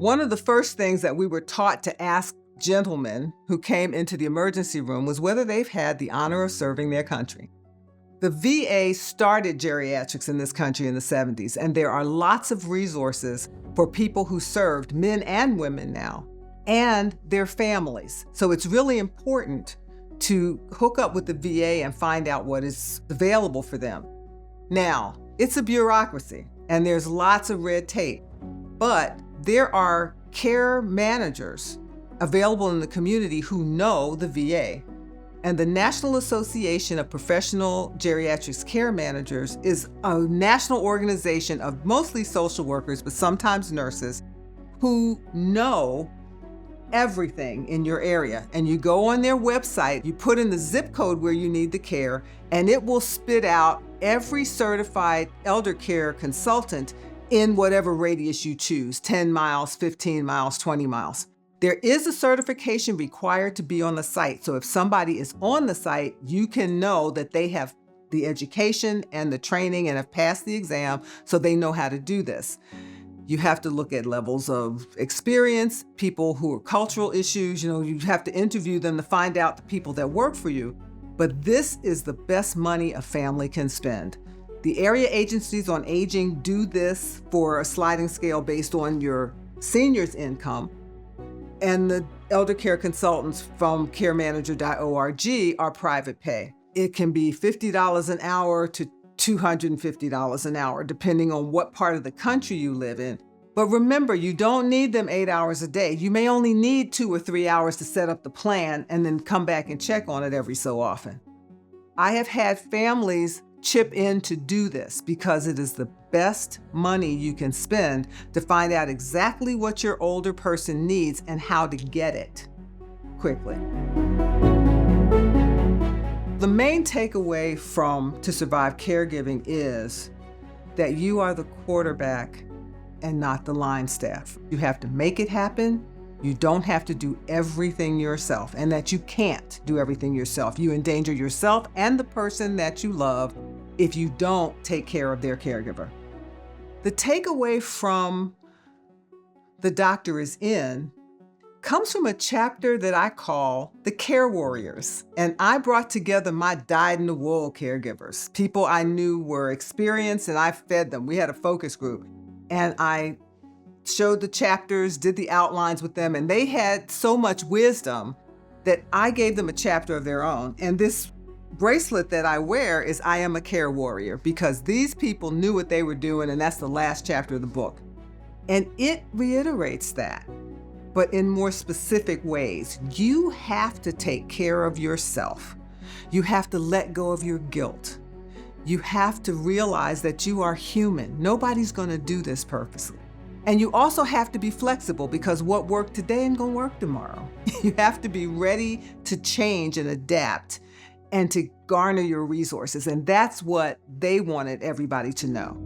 One of the first things that we were taught to ask gentlemen who came into the emergency room was whether they've had the honor of serving their country. The VA started geriatrics in this country in the 70s, and there are lots of resources for people who served, men and women now, and their families. So it's really important to hook up with the VA and find out what is available for them. Now, it's a bureaucracy, and there's lots of red tape, but there are care managers available in the community who know the VA. And the National Association of Professional Geriatrics Care Managers is a national organization of mostly social workers, but sometimes nurses, who know everything in your area. And you go on their website, you put in the zip code where you need the care, and it will spit out every certified elder care consultant in whatever radius you choose, 10 miles, 15 miles, 20 miles. There is a certification required to be on the site. So if somebody is on the site, you can know that they have the education and the training and have passed the exam, so they know how to do this. You have to look at levels of experience, people who are cultural issues, you have to interview them to find out the people that work for you. But this is the best money a family can spend. The area agencies on aging do this for a sliding scale based on your senior's income. And the elder care consultants from caremanager.org are private pay. It can be $50 an hour to $250 an hour, depending on what part of the country you live in. But remember, you don't need them 8 hours a day. You may only need 2 or 3 hours to set up the plan and then come back and check on it every so often. I have had families chip in to do this because it is the best money you can spend to find out exactly what your older person needs and how to get it quickly. The main takeaway from To Survive Caregiving is that you are the quarterback and not the line staff. You have to make it happen. You don't have to do everything yourself, and that you can't do everything yourself. You endanger yourself and the person that you love if you don't take care of their caregiver. The takeaway from The Doctor Is In comes from a chapter that I call The Care Warriors. And I brought together my dyed-in-the-wool caregivers, people I knew were experienced, and I fed them. We had a focus group. And I showed the chapters, did the outlines with them, and they had so much wisdom that I gave them a chapter of their own. And this bracelet that I wear is I Am a Care Warrior, because these people knew what they were doing, and that's the last chapter of the book. And it reiterates that, but in more specific ways. You have to take care of yourself. You have to let go of your guilt. You have to realize that you are human. Nobody's going to do this purposely. And you also have to be flexible, because what worked today ain't gonna work tomorrow. You have to be ready to change and adapt and to garner your resources. And that's what they wanted everybody to know.